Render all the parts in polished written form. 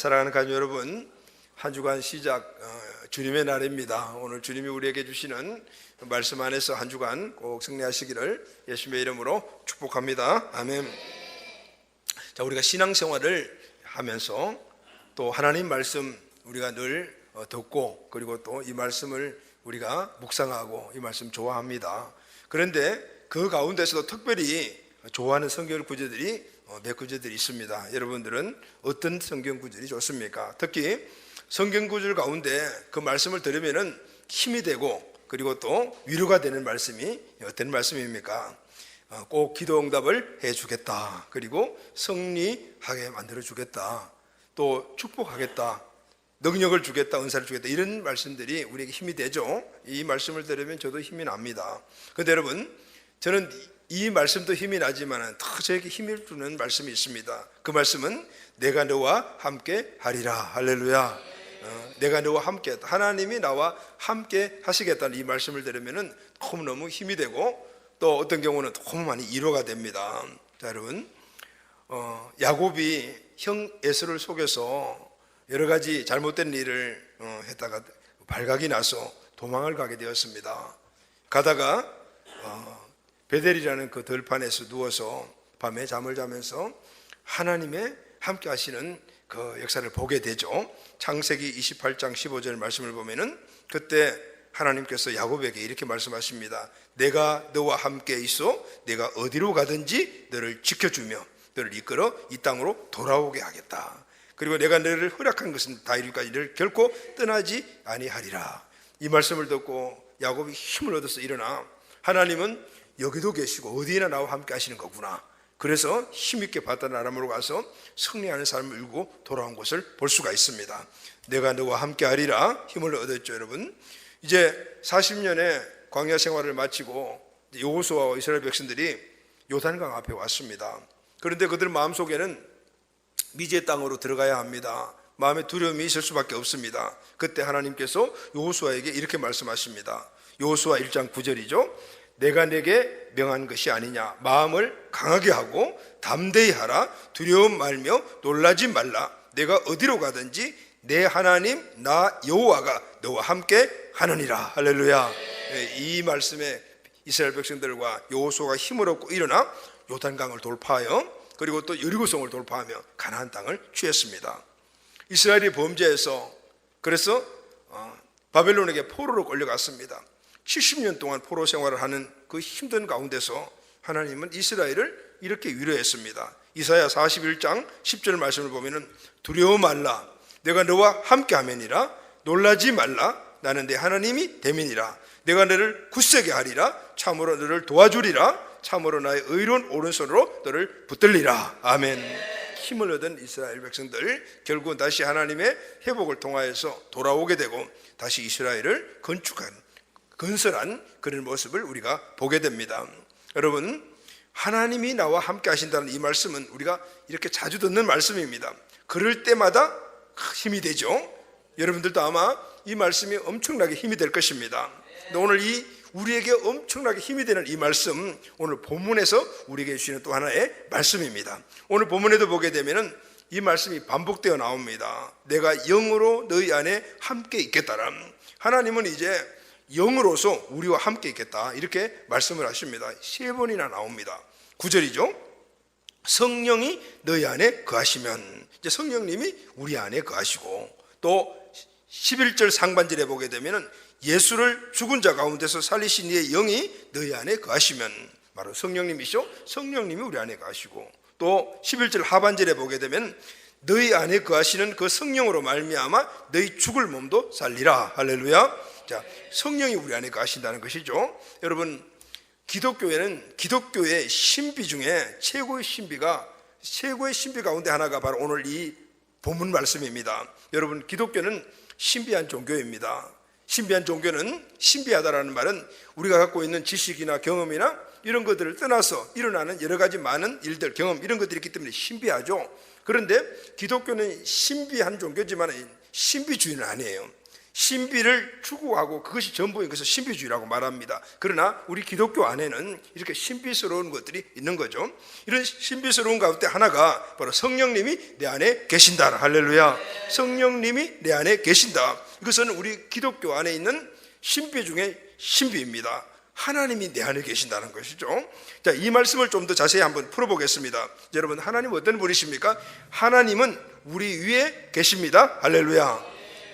사랑하는 가족 여러분, 한 주간 시작 주님의 날입니다. 오늘 주님이 우리에게 주시는 말씀 안에서 한 주간 꼭 승리하시기를 예수님의 이름으로 축복합니다. 아멘. 자, 우리가 신앙생활을 하면서 또 하나님 말씀 우리가 늘 듣고, 그리고 또 이 말씀을 우리가 묵상하고 이 말씀 좋아합니다. 그런데 그 가운데서도 특별히 좋아하는 성경 구절들이 몇 구절들이 있습니다. 여러분들은 어떤 성경 구절이 좋습니까? 특히 성경 구절 가운데 그 말씀을 들으면은 힘이 되고, 그리고 또 위로가 되는 말씀이 어떤 말씀입니까? 꼭 기도 응답을 해주겠다, 그리고 승리하게 만들어 주겠다, 또 축복하겠다, 능력을 주겠다, 은사를 주겠다, 이런 말씀들이 우리에게 힘이 되죠. 이 말씀을 들으면 저도 힘이 납니다. 그런데 여러분, 저는 이 말씀도 힘이 나지만 더 저에게 힘을 주는 말씀이 있습니다. 그 말씀은 내가 너와 함께 하리라. 할렐루야. 내가 너와 함께 했다. 하나님이 나와 함께 하시겠다는 이 말씀을 들으면 너무너무 힘이 되고, 또 어떤 경우는 너무 많이 위로가 됩니다. 자, 여러분, 야곱이 형 에서를 속여서 여러 가지 잘못된 일을 했다가 발각이 나서 도망을 가게 되었습니다. 가다가 베델이라는 그 들판에서 누워서 밤에 잠을 자면서 하나님의 함께 하시는 그 역사를 보게 되죠. 창세기 28장 15절 말씀을 보면은 그때 하나님께서 야곱에게 이렇게 말씀하십니다. 내가 너와 함께 있어 내가 어디로 가든지 너를 지켜주며 너를 이끌어 이 땅으로 돌아오게 하겠다. 그리고 내가 너를 허락한 것은 다 이룰까지 너를 결코 떠나지 아니하리라. 이 말씀을 듣고 야곱이 힘을 얻어서 일어나 하나님은 여기도 계시고 어디나 나와 함께 하시는 거구나. 그래서 힘있게 바다나 아람으로 가서 승리하는 삶을 이루고 돌아온 것을 볼 수가 있습니다. 내가 너와 함께 하리라 힘을 얻었죠. 여러분, 이제 40년의 광야 생활을 마치고 여호수아와 이스라엘 백성들이 요단강 앞에 왔습니다. 그런데 그들 마음속에는 미지의 땅으로 들어가야 합니다. 마음에 두려움이 있을 수밖에 없습니다. 그때 하나님께서 여호수아에게 이렇게 말씀하십니다. 여호수아 1장 9절이죠. 내가 내게 명한 것이 아니냐. 마음을 강하게 하고 담대히 하라. 두려움 말며 놀라지 말라. 내가 어디로 가든지 내 하나님 나 여호와가 너와 함께 하느니라. 할렐루야. 이 말씀에 이스라엘 백성들과 여호수아가 힘을 얻고 일어나 요단강을 돌파하여 그리고 또 여리고성을 돌파하며 가나안 땅을 취했습니다. 이스라엘이 범죄해서 그래서 바벨론에게 포로로 끌려갔습니다. 70년 동안 포로 생활을 하는 그 힘든 가운데서 하나님은 이스라엘을 이렇게 위로했습니다. 이사야 41장 10절 말씀을 보면은 두려워 말라. 내가 너와 함께 하매니라. 놀라지 말라. 나는 내 하나님이 됨이니라. 내가 너를 굳세게 하리라. 참으로 너를 도와주리라. 참으로 나의 의로운 오른손으로 너를 붙들리라. 아멘. 힘을 얻은 이스라엘 백성들 결국은 다시 하나님의 회복을 통하여서 돌아오게 되고 다시 이스라엘을 건설한 그런 모습을 우리가 보게 됩니다. 여러분, 하나님이 나와 함께 하신다는 이 말씀은 우리가 이렇게 자주 듣는 말씀입니다. 그럴 때마다 힘이 되죠. 여러분들도 아마 이 말씀이 엄청나게 힘이 될 것입니다. 오늘 이 우리에게 엄청나게 힘이 되는 이 말씀, 오늘 본문에서 우리에게 주시는 또 하나의 말씀입니다. 오늘 본문에도 보게 되면은 이 말씀이 반복되어 나옵니다. 내가 영으로 너희 안에 함께 있겠다라. 하나님은 이제 영으로서 우리와 함께 있겠다 이렇게 말씀을 하십니다. 3번이나 나옵니다. 9절이죠. 성령이 너희 안에 거하시면, 이제 성령님이 우리 안에 거하시고, 또 11절 상반절에 보게 되면은 예수를 죽은 자 가운데서 살리신 이의 영이 너희 안에 거하시면, 바로 성령님이시죠. 성령님이 우리 안에 거하시고, 또 11절 하반절에 보게 되면 너희 안에 거하시는 그 성령으로 말미암아 너희 죽을 몸도 살리라. 할렐루야. 자, 성령이 우리 안에 거하신다는 것이죠. 여러분, 기독교에는 기독교의 신비 중에 최고의 신비 가운데 하나가 바로 오늘 이 본문 말씀입니다. 여러분, 기독교는 신비한 종교입니다. 신비한 종교는, 신비하다라는 말은 우리가 갖고 있는 지식이나 경험이나 이런 것들을 떠나서 일어나는 여러 가지 많은 일들, 경험, 이런 것들이 있기 때문에 신비하죠. 그런데 기독교는 신비한 종교지만 신비주의는 아니에요. 신비를 추구하고 그것이 전부인 것을 신비주의라고 말합니다. 그러나 우리 기독교 안에는 이렇게 신비스러운 것들이 있는 거죠. 이런 신비스러운 가운데 하나가 바로 성령님이 내 안에 계신다. 할렐루야. 성령님이 내 안에 계신다. 이것은 우리 기독교 안에 있는 신비 중에 신비입니다. 하나님이 내 안에 계신다는 것이죠. 자, 이 말씀을 좀 더 자세히 한번 풀어보겠습니다. 여러분, 하나님 어떤 분이십니까? 하나님은 우리 위에 계십니다. 할렐루야.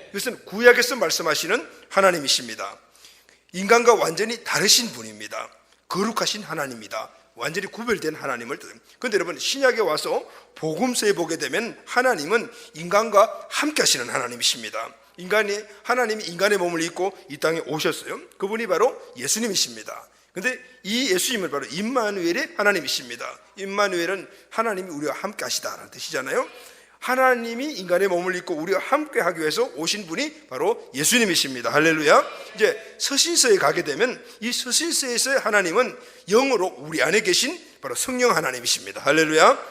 이것은 구약에서 말씀하시는 하나님이십니다. 인간과 완전히 다르신 분입니다. 거룩하신 하나님입니다. 완전히 구별된 하나님을 뜻합니다. 그런데 여러분, 신약에 와서 복음서에 보게 되면 하나님은 인간과 함께 하시는 하나님이십니다. 하나님이 인간의 몸을 입고 이 땅에 오셨어요. 그분이 바로 예수님이십니다. 그런데 이 예수님은 바로 임마누엘의 하나님이십니다. 임마누엘은 하나님이 우리와 함께 하시다라는 뜻이잖아요. 하나님이 인간의 몸을 입고 우리와 함께 하기 위해서 오신 분이 바로 예수님이십니다. 할렐루야. 이제 서신서에 가게 되면 이 서신서에서의 하나님은 영으로 우리 안에 계신 바로 성령 하나님이십니다. 할렐루야.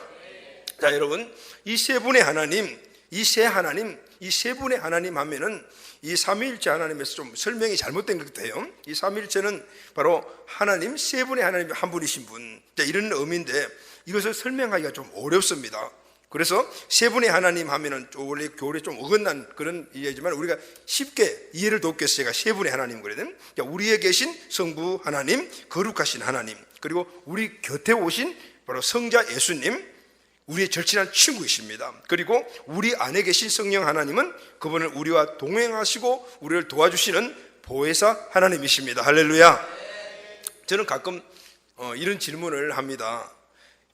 자, 여러분, 이 세 분의 하나님, 이 세 분의 하나님 하면은 이 삼위일체 하나님에서 좀 설명이 잘못된 것 같아요. 이 삼위일체는 바로 하나님, 세 분의 하나님 한 분이신 분, 자, 이런 의미인데 이것을 설명하기가 좀 어렵습니다. 그래서 세 분의 하나님 하면은 원래 교리에 좀 어긋난 그런 이해지만 우리가 쉽게 이해를 돕기 위해서 제가 세 분의 하나님 그러거든요. 우리에 계신 성부 하나님, 거룩하신 하나님, 그리고 우리 곁에 오신 바로 성자 예수님, 우리의 절친한 친구이십니다. 그리고 우리 안에 계신 성령 하나님은 그분을 우리와 동행하시고 우리를 도와주시는 보혜사 하나님이십니다. 할렐루야. 저는 가끔 이런 질문을 합니다.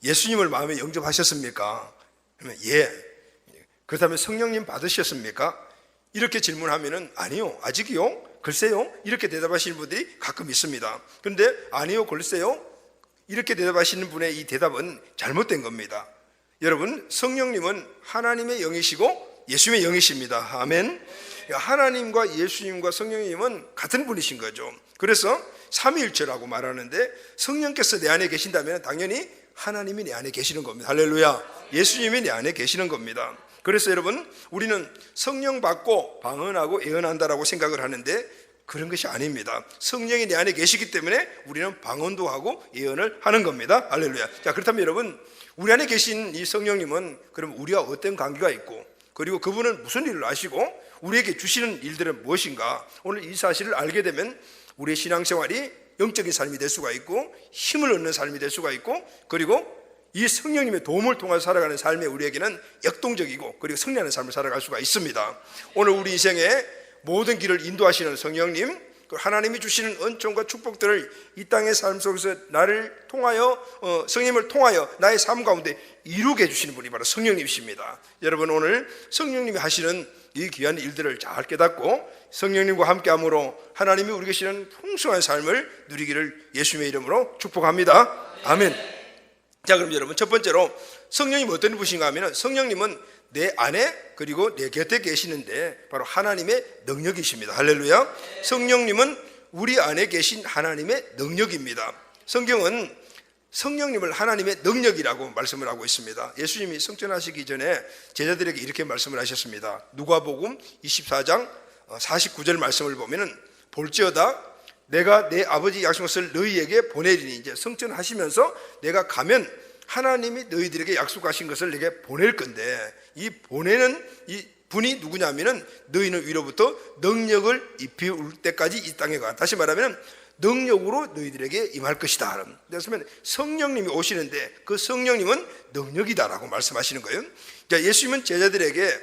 예수님을 마음에 영접하셨습니까? 그러면 예. 그렇다면 성령님 받으셨습니까? 이렇게 질문하면은 아니요, 아직이요, 글쎄요, 이렇게 대답하시는 분들이 가끔 있습니다. 그런데 아니요, 글쎄요, 이렇게 대답하시는 분의 이 대답은 잘못된 겁니다. 여러분, 성령님은 하나님의 영이시고 예수님의 영이십니다. 아멘. 하나님과 예수님과 성령님은 같은 분이신 거죠. 그래서 삼위일체라고 말하는데 성령께서 내 안에 계신다면 당연히 하나님이 내 안에 계시는 겁니다. 할렐루야. 예수님이 내 안에 계시는 겁니다. 그래서 여러분, 우리는 성령 받고 방언하고 예언한다라고 생각을 하는데 그런 것이 아닙니다. 성령이 내 안에 계시기 때문에 우리는 방언도 하고 예언을 하는 겁니다. 할렐루야. 자, 그렇다면 여러분, 우리 안에 계신 이 성령님은 그럼 우리와 어떤 관계가 있고, 그리고 그분은 무슨 일을 아시고 우리에게 주시는 일들은 무엇인가? 오늘 이 사실을 알게 되면 우리의 신앙생활이 영적인 삶이 될 수가 있고 힘을 얻는 삶이 될 수가 있고, 그리고 이 성령님의 도움을 통해 살아가는 삶에 우리에게는 역동적이고 그리고 승리하는 삶을 살아갈 수가 있습니다. 오늘 우리 인생의 모든 길을 인도하시는 성령님, 하나님이 주시는 은총과 축복들을 이 땅의 삶 속에서 나를 통하여 성령님을 통하여 나의 삶 가운데 이루게 해주시는 분이 바로 성령님이십니다. 여러분, 오늘 성령님이 하시는 이 귀한 일들을 잘 깨닫고 성령님과 함께함으로 하나님이 우리 계시는 풍성한 삶을 누리기를 예수님의 이름으로 축복합니다. 아멘. 자, 그럼 여러분, 첫 번째로 성령님 어떤 분이신가 하면 성령님은 내 안에 그리고 내 곁에 계시는데 바로 하나님의 능력이십니다. 할렐루야. 성령님은 우리 안에 계신 하나님의 능력입니다. 성경은 성령님을 하나님의 능력이라고 말씀을 하고 있습니다. 예수님이 성천하시기 전에 제자들에게 이렇게 말씀을 하셨습니다. 누가복음 24장 49절 말씀을 보면은 볼지어다 내가 내 아버지 약속을 너희에게 보내리니, 이제 성천하시면서 내가 가면 하나님이 너희들에게 약속하신 것을 내게 보낼 건데, 이 보내는 이 분이 누구냐면은 너희는 위로부터 능력을 입히울 때까지 이 땅에 가. 다시 말하면 능력으로 너희들에게 임할 것이다. 그래서 성령님이 오시는데 그 성령님은 능력이다라고 말씀하시는 거예요. 자, 예수님은 제자들에게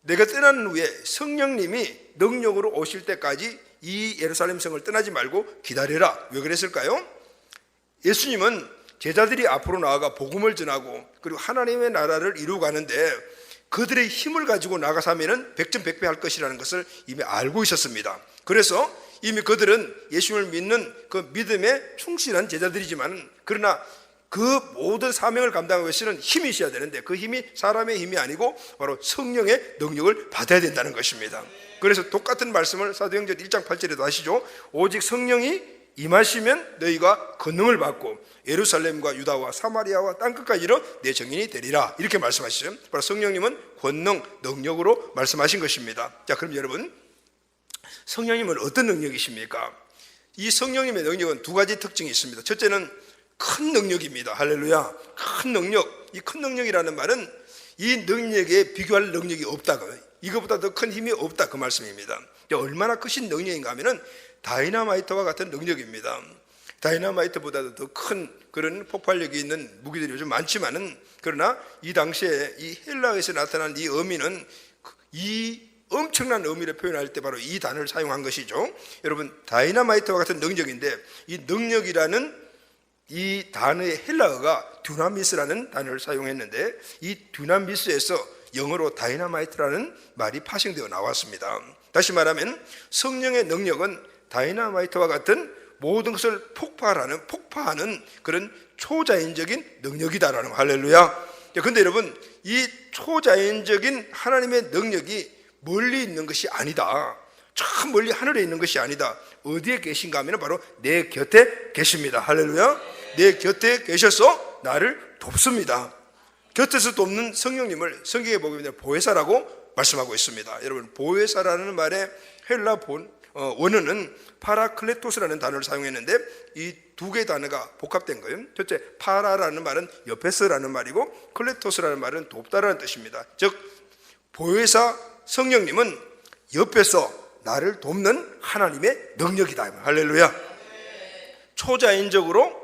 내가 떠나는 후에 성령님이 능력으로 오실 때까지 이 예루살렘 성을 떠나지 말고 기다려라. 왜 그랬을까요? 예수님은 제자들이 앞으로 나아가 복음을 전하고 그리고 하나님의 나라를 이루고 가는데 그들의 힘을 가지고 나가서 하면은 백전백패할 것이라는 것을 이미 알고 있었습니다. 그래서 이미 그들은 예수님을 믿는 그 믿음에 충실한 제자들이지만, 그러나 그 모든 사명을 감당하기 위해서는 힘이 있어야 되는데 그 힘이 사람의 힘이 아니고 바로 성령의 능력을 받아야 된다는 것입니다. 그래서 똑같은 말씀을 사도행전 1장 8절에도 하시죠. 오직 성령이 임하시면 너희가 권능을 받고 예루살렘과 유다와 사마리아와 땅끝까지 이르러 내 증인이 되리라, 이렇게 말씀하시죠. 바로 성령님은 권능, 능력으로 말씀하신 것입니다. 자, 그럼 여러분, 성령님은 어떤 능력이십니까? 이 성령님의 능력은 두 가지 특징이 있습니다. 첫째는 큰 능력입니다. 할렐루야. 큰 능력. 이 큰 능력이라는 말은 이 능력에 비교할 능력이 없다, 이거보다 더 큰 힘이 없다, 그 말씀입니다. 얼마나 크신 능력인가 하면은 다이너마이트와 같은 능력입니다. 다이너마이트보다도 더 큰 그런 폭발력이 있는 무기들이 요즘 많지만은, 그러나 이 당시에 이 헬라에서 나타난 이 의미는 이 엄청난 의미를 표현할 때 바로 이 단어를 사용한 것이죠. 여러분, 다이너마이트와 같은 능력인데, 이 능력이라는 이 단어의 헬라어가 듀나미스라는 단어를 사용했는데, 이 듀나미스에서 영어로 다이너마이트라는 말이 파생되어 나왔습니다. 다시 말하면 성령의 능력은 다이너마이트와 같은 모든 것을 폭파하는 그런 초자연적인 능력이다라는 거. 할렐루야. 그런데 여러분, 이 초자연적인 하나님의 능력이 멀리 있는 것이 아니다. 저 멀리 하늘에 있는 것이 아니다. 어디에 계신가 하면 바로 내 곁에 계십니다. 할렐루야. 내 곁에 계셔서 나를 돕습니다. 곁에서 돕는 성령님을 성경에 보면 보혜사라고 말씀하고 있습니다. 여러분, 보혜사라는 말의 헬라 원어는 파라클레토스라는 단어를 사용했는데, 이 두 개의 단어가 복합된 거예요. 첫째, 파라라는 말은 옆에서라는 말이고, 클레토스라는 말은 돕다라는 뜻입니다. 즉, 보혜사 성령님은 옆에서 나를 돕는 하나님의 능력이다. 할렐루야. 초자연적으로,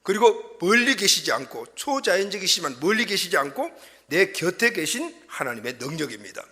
그리고 멀리 계시지 않고, 초자연적이시지만 멀리 계시지 않고 내 곁에 계신 하나님의 능력입니다.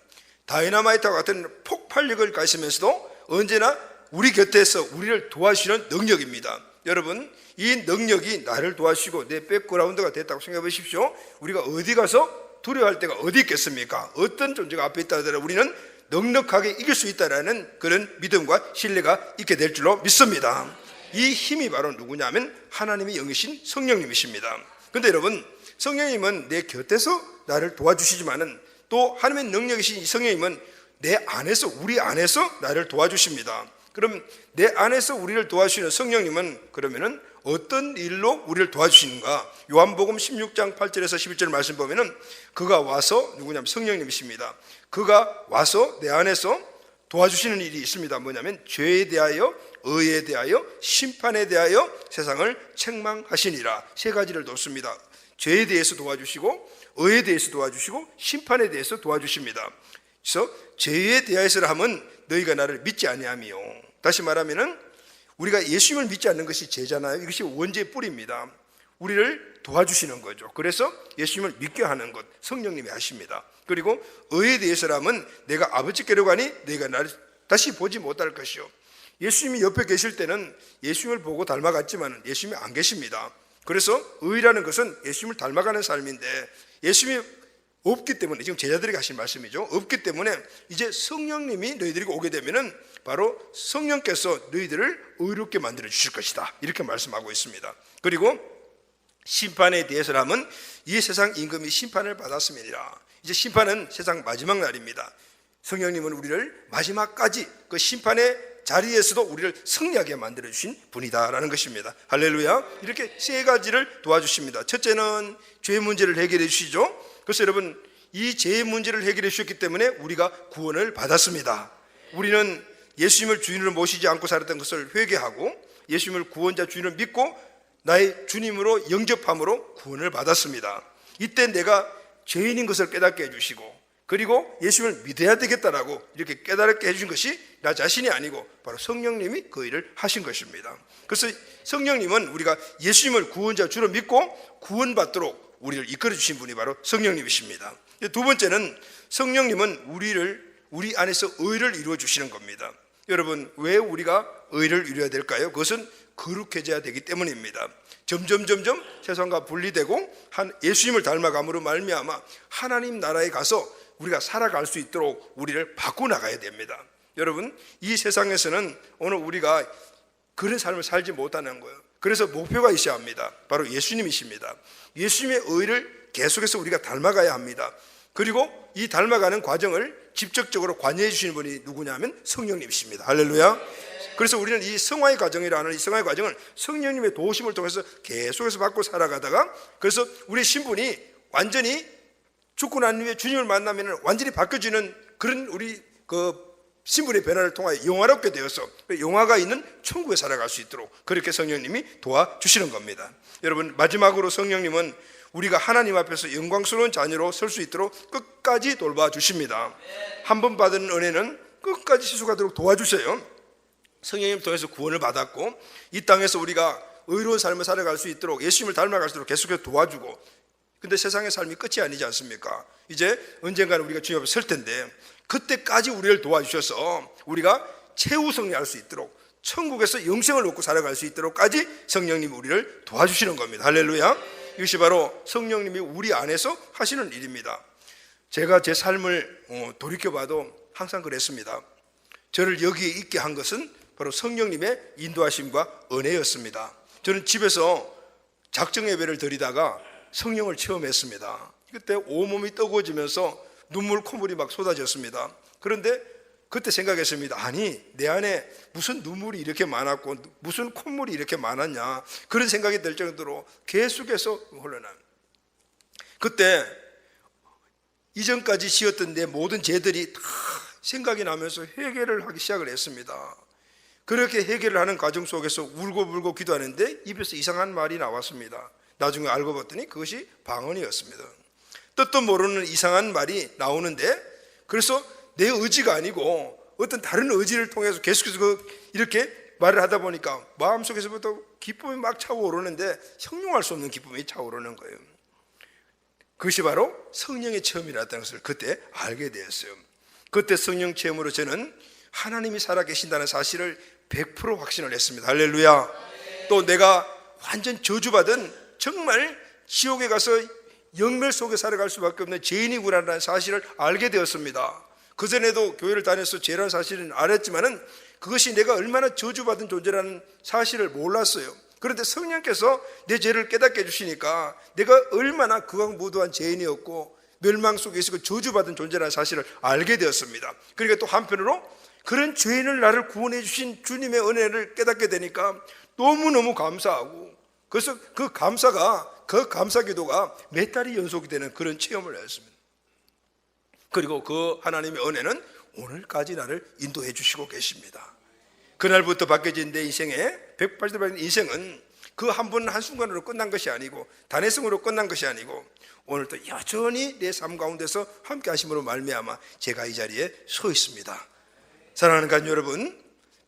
다이너마이트와 같은 폭발력을 가지면서도 언제나 우리 곁에서 우리를 도와주시는 능력입니다. 여러분, 이 능력이 나를 도와주시고 내 백그라운드가 됐다고 생각해 보십시오. 우리가 어디 가서 두려워할 때가 어디 있겠습니까? 어떤 존재가 앞에 있다 하더라도 우리는 넉넉하게 이길 수 있다는 그런 믿음과 신뢰가 있게 될 줄로 믿습니다. 이 힘이 바로 누구냐면 하나님의 영이신 성령님이십니다. 그런데 여러분, 성령님은 내 곁에서 나를 도와주시지만은 또 하나님의 능력이신 이 성령님은 내 안에서, 우리 안에서 나를 도와주십니다. 그럼 내 안에서 우리를 도와주시는 성령님은 그러면은 어떤 일로 우리를 도와주시는가? 요한복음 16장 8절에서 11절 말씀 보면은 그가 와서, 누구냐면 성령님이십니다. 그가 와서 내 안에서 도와주시는 일이 있습니다. 뭐냐면 죄에 대하여, 의에 대하여, 심판에 대하여 세상을 책망하시니라. 세 가지를 돕습니다. 죄에 대해서 도와주시고, 의에 대해서 도와주시고, 심판에 대해서 도와주십니다. 그래서 죄에 대하여서라 하면 너희가 나를 믿지 아니하며, 다시 말하면은 우리가 예수님을 믿지 않는 것이 죄잖아요. 이것이 원죄의 뿌리입니다. 우리를 도와주시는 거죠. 그래서 예수님을 믿게 하는 것 성령님이 하십니다. 그리고 의에 대해서라면 내가 아버지께로 가니 너희가 나를 다시 보지 못할 것이요. 예수님이 옆에 계실 때는 예수님을 보고 닮아갔지만 예수님이 안 계십니다. 그래서 의라는 것은 예수님을 닮아가는 삶인데, 예수님이 없기 때문에, 지금 제자들에게 하신 말씀이죠. 없기 때문에 이제 성령님이 너희들에게 오게 되면은 바로 성령께서 너희들을 의롭게 만들어 주실 것이다, 이렇게 말씀하고 있습니다. 그리고 심판에 대해서라면 이 세상 임금이 심판을 받았음이니라. 이제 심판은 세상 마지막 날입니다. 성령님은 우리를 마지막까지 그 심판의 자리에서도 우리를 승리하게 만들어 주신 분이다라는 것입니다. 할렐루야. 이렇게 세 가지를 도와주십니다. 첫째는 죄 문제를 해결해 주시죠. 그래서 여러분, 이 죄의 문제를 해결해 주셨기 때문에 우리가 구원을 받았습니다. 우리는 예수님을 주인으로 모시지 않고 살았던 것을 회개하고 예수님을 구원자 주인을 믿고 나의 주님으로 영접함으로 구원을 받았습니다. 이때 내가 죄인인 것을 깨닫게 해주시고, 그리고 예수님을 믿어야 되겠다라고 이렇게 깨닫게 해주신 것이 나 자신이 아니고 바로 성령님이 그 일을 하신 것입니다. 그래서 성령님은 우리가 예수님을 구원자 주로 믿고 구원받도록 우리를 이끌어 주신 분이 바로 성령님이십니다. 두 번째는 성령님은 우리 안에서 의를 이루어 주시는 겁니다. 여러분, 왜 우리가 의를 이루어야 될까요? 그것은 거룩해져야 되기 때문입니다. 점점 세상과 분리되고 예수님을 닮아감으로 말미암아 하나님 나라에 가서 우리가 살아갈 수 있도록 우리를 바꿔나가야 됩니다. 여러분, 이 세상에서는 오늘 우리가 그런 삶을 살지 못하는 거예요. 그래서 목표가 있어야 합니다. 바로 예수님이십니다. 예수님의 의를 계속해서 우리가 닮아가야 합니다. 그리고 이 닮아가는 과정을 직접적으로 관여해 주시는 분이 누구냐면 성령님이십니다. 할렐루야. 그래서 우리는 이 성화의 과정이라는 이 성화의 과정을 성령님의 도우심을 통해서 계속해서 받고 살아가다가, 그래서 우리의 신분이 완전히 죽고 난 후에 주님을 만나면 완전히 바뀌어지는 그런 우리 신분의 변화를 통하여 영화롭게 되어서 영화가 있는 천국에 살아갈 수 있도록 그렇게 성령님이 도와주시는 겁니다. 여러분, 마지막으로 성령님은 우리가 하나님 앞에서 영광스러운 자녀로 설 수 있도록 끝까지 돌봐주십니다. 한 번 받은 은혜는 끝까지 지속하도록 도와주세요. 성령님 통해서 구원을 받았고 이 땅에서 우리가 의로운 삶을 살아갈 수 있도록 예수님을 닮아갈 수 있도록 계속해서 도와주고, 근데 세상의 삶이 끝이 아니지 않습니까? 이제 언젠가는 우리가 주님 앞에 설 텐데 그때까지 우리를 도와주셔서 우리가 최후 승리할 수 있도록 천국에서 영생을 얻고 살아갈 수 있도록까지 성령님이 우리를 도와주시는 겁니다. 할렐루야. 이것이 바로 성령님이 우리 안에서 하시는 일입니다. 제가 제 삶을 돌이켜봐도 항상 그랬습니다. 저를 여기에 있게 한 것은 바로 성령님의 인도하심과 은혜였습니다. 저는 집에서 작정 예배를 드리다가 성령을 체험했습니다. 그때 온몸이 뜨거워지면서 눈물 콧물이 막 쏟아졌습니다. 그런데 그때 생각했습니다. 아니, 내 안에 무슨 눈물이 이렇게 많았고 무슨 콧물이 이렇게 많았냐, 그런 생각이 들 정도로 계속해서 흘러난, 그때 이전까지 지었던 내 모든 죄들이 다 생각이 나면서 회개를 하기 시작을 했습니다. 그렇게 회개를 하는 과정 속에서 울고 기도하는데 입에서 이상한 말이 나왔습니다. 나중에 알고 봤더니 그것이 방언이었습니다. 뜻도 모르는 이상한 말이 나오는데, 그래서 내 의지가 아니고 어떤 다른 의지를 통해서 계속해서 이렇게 말을 하다 보니까 마음속에서부터 기쁨이 막 차오르는데 형용할 수 없는 기쁨이 차오르는 거예요. 그것이 바로 성령의 체험이라는 것을 그때 알게 되었어요. 그때 성령 체험으로 저는 하나님이 살아계신다는 사실을 100% 확신을 했습니다. 할렐루야. 또 내가 완전 저주받은 정말 지옥에 가서 영멸 속에 살아갈 수밖에 없는 죄인이구나라는 사실을 알게 되었습니다. 그전에도 교회를 다녀서 죄라는 사실은 알았지만은 그것이 내가 얼마나 저주받은 존재라는 사실을 몰랐어요. 그런데 성령께서 내 죄를 깨닫게 해주시니까 내가 얼마나 극악무도한 죄인이었고 멸망 속에 있고 저주받은 존재라는 사실을 알게 되었습니다. 그러니까 또 한편으로 그런 죄인을 나를 구원해 주신 주님의 은혜를 깨닫게 되니까 너무너무 감사하고, 그래서 그 감사 기도가 몇 달이 연속이 되는 그런 체험을 했습니다. 그리고 그 하나님의 은혜는 오늘까지 나를 인도해 주시고 계십니다. 그날부터 바뀌어진 내 인생의 180년 인생은 그 한 번 한순간으로 끝난 것이 아니고 단회성으로 끝난 것이 아니고 오늘도 여전히 내 삶 가운데서 함께 하심으로 말미암아 제가 이 자리에 서 있습니다. 사랑하는 가족 여러분,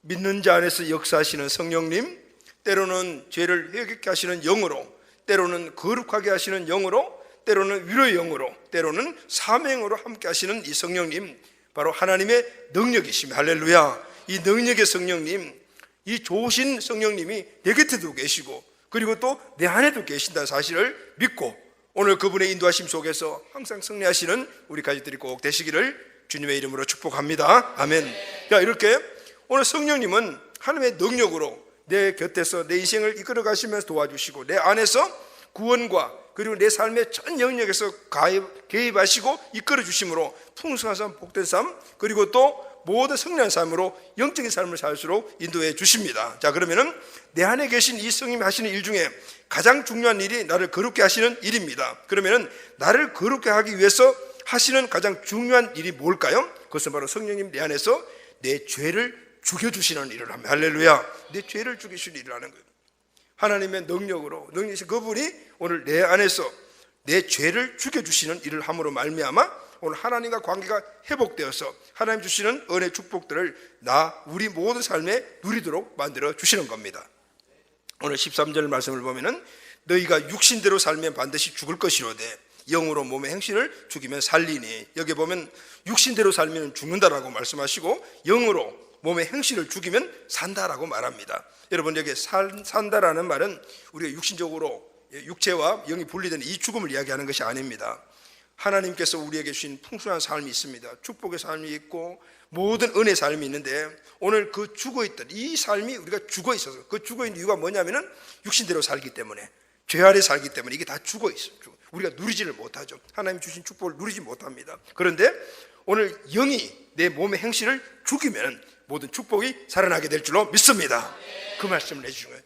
믿는 자 안에서 역사하시는 성령님, 때로는 죄를 회개케 하시는 영으로, 때로는 거룩하게 하시는 영으로, 때로는 위로의 영으로, 때로는 사명으로 함께 하시는 이 성령님, 바로 하나님의 능력이십니다. 할렐루야. 이 능력의 성령님, 이 좋으신 성령님이 내 곁에도 계시고 그리고 또 내 안에도 계신다는 사실을 믿고 오늘 그분의 인도하심 속에서 항상 승리하시는 우리 가족들이 꼭 되시기를 주님의 이름으로 축복합니다. 아멘. 자, 이렇게 오늘 성령님은 하나님의 능력으로 내 곁에서 내 인생을 이끌어 가시면서 도와주시고 내 안에서 구원과 그리고 내 삶의 전 영역에서 개입하시고 이끌어 주심으로 풍성한 삶, 복된 삶, 그리고 또 모든 승리한 삶으로 영적인 삶을 살수록 인도해 주십니다. 자, 그러면은 내 안에 계신 이 성령님이 하시는 일 중에 가장 중요한 일이 나를 거룩게 하시는 일입니다. 그러면은 나를 거룩게 하기 위해서 하시는 가장 중요한 일이 뭘까요? 그것은 바로 성령님 내 안에서 내 죄를 죽여주시는 일을 합니다. 할렐루야. 내 죄를 죽이시는 일을 하는 거예요. 하나님의 능력으로, 능력이신 그분이 오늘 내 안에서 내 죄를 죽여주시는 일을 함으로 말미암아 오늘 하나님과 관계가 회복되어서 하나님 주시는 은혜 축복들을 우리 모든 삶에 누리도록 만들어 주시는 겁니다. 오늘 13절 말씀을 보면은 너희가 육신대로 살면 반드시 죽을 것이로되 영으로 몸의 행실을 죽이면 살리니, 여기 보면 육신대로 살면 죽는다라고 말씀하시고 영으로 몸의 행실을 죽이면 산다라고 말합니다. 여러분, 여기 산다라는 말은 우리가 육신적으로 육체와 영이 분리된 이 죽음을 이야기하는 것이 아닙니다. 하나님께서 우리에게 주신 풍성한 삶이 있습니다. 축복의 삶이 있고 모든 은혜의 삶이 있는데 오늘 그 죽어있던 이 삶이 우리가 죽어있어서, 그 죽어있는 이유가 뭐냐면은 육신대로 살기 때문에, 죄 아래 살기 때문에 이게 다 죽어있어요. 우리가 누리지를 못하죠. 하나님 주신 축복을 누리지 못합니다. 그런데 오늘 영이 내 몸의 행실을 죽이면 모든 축복이 살아나게 될 줄로 믿습니다. 그 말씀을 해주신 거예요.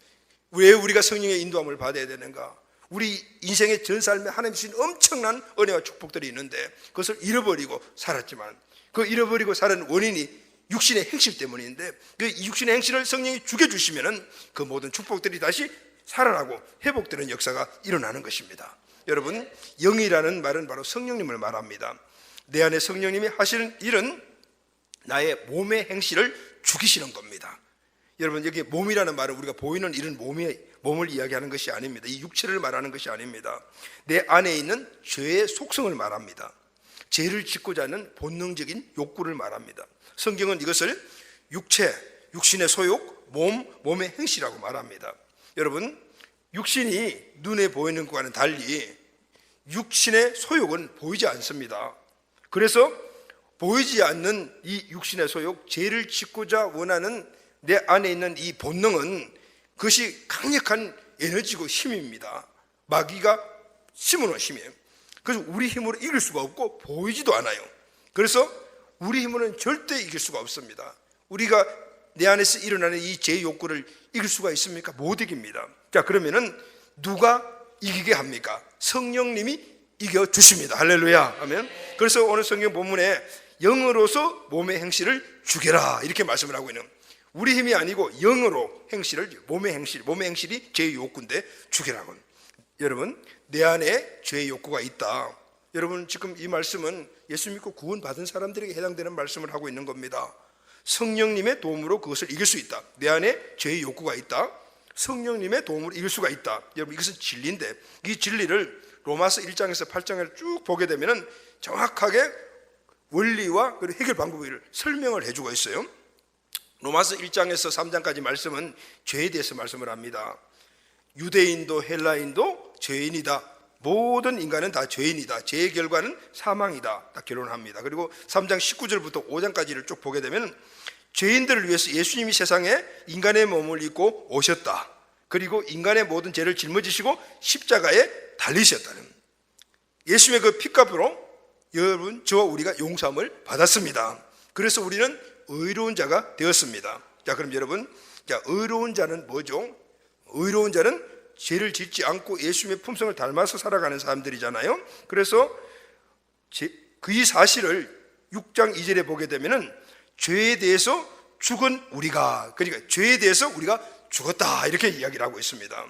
왜 우리가 성령의 인도함을 받아야 되는가? 우리 인생의 전 삶에 하나님 주신 엄청난 은혜와 축복들이 있는데 그것을 잃어버리고 살았지만 그 잃어버리고 살은 원인이 육신의 행실 때문인데 그 육신의 행실을 성령이 죽여주시면은 그 모든 축복들이 다시 살아나고 회복되는 역사가 일어나는 것입니다. 여러분, 영이라는 말은 바로 성령님을 말합니다. 내 안에 성령님이 하시는 일은 나의 몸의 행실을 죽이시는 겁니다. 여러분, 여기 몸이라는 말은 우리가 보이는 이런 몸을 이야기하는 것이 아닙니다. 이 육체를 말하는 것이 아닙니다. 내 안에 있는 죄의 속성을 말합니다. 죄를 짓고자 하는 본능적인 욕구를 말합니다. 성경은 이것을 육신의 소욕, 몸의 행실이라고 말합니다. 여러분, 육신이 눈에 보이는 것과는 달리 육신의 소욕은 보이지 않습니다. 그래서 보이지 않는 이 육신의 소욕, 죄를 짓고자 원하는 내 안에 있는 이 본능은 그것이 강력한 에너지고 힘입니다. 마귀가 심어놓은 힘이에요. 그래서 우리 힘으로 이길 수가 없고 보이지도 않아요. 그래서 우리 힘으로는 절대 이길 수가 없습니다. 우리가 내 안에서 일어나는 이 죄 욕구를 이길 수가 있습니까? 못 이깁니다. 자, 그러면은 누가 이기게 합니까? 성령님이 이겨주십니다. 할렐루야. 아멘. 그래서 오늘 성경 본문에 영으로서 몸의 행실을 죽여라 이렇게 말씀을 하고 있는, 우리 힘이 아니고 영으로 행실을, 몸의 행실이 죄의 욕구인데 죽이라고. 여러분, 내 안에 죄의 욕구가 있다. 여러분, 지금 이 말씀은 예수 믿고 구원받은 사람들에게 해당되는 말씀을 하고 있는 겁니다. 성령님의 도움으로 그것을 이길 수 있다. 내 안에 죄의 욕구가 있다. 성령님의 도움으로 이길 수가 있다. 여러분, 이것은 진리인데 이 진리를 로마서 1장에서 8장을 쭉 보게 되면 정확하게 원리와 그리고 해결 방법을 설명을 해주고 있어요. 로마서 1장에서 3장까지 말씀은 죄에 대해서 말씀을 합니다. 유대인도 헬라인도 죄인이다. 모든 인간은 다 죄인이다. 죄의 결과는 사망이다. 딱 결론합니다. 그리고 3장 19절부터 5장까지를 쭉 보게 되면 죄인들을 위해서 예수님이 세상에 인간의 몸을 입고 오셨다. 그리고 인간의 모든 죄를 짊어지시고 십자가에 달리셨다는, 예수님의 그 피값으로 여러분, 저와 우리가 용서함을 받았습니다. 그래서 우리는 의로운 자가 되었습니다. 자, 그럼 여러분, 자, 의로운 자는 뭐죠? 의로운 자는 죄를 짓지 않고 예수님의 품성을 닮아서 살아가는 사람들이잖아요. 그래서 그 사실을 6장 2절에 보게 되면은 죄에 대해서 죽은 우리가, 그러니까 죄에 대해서 우리가 죽었다 이렇게 이야기를 하고 있습니다.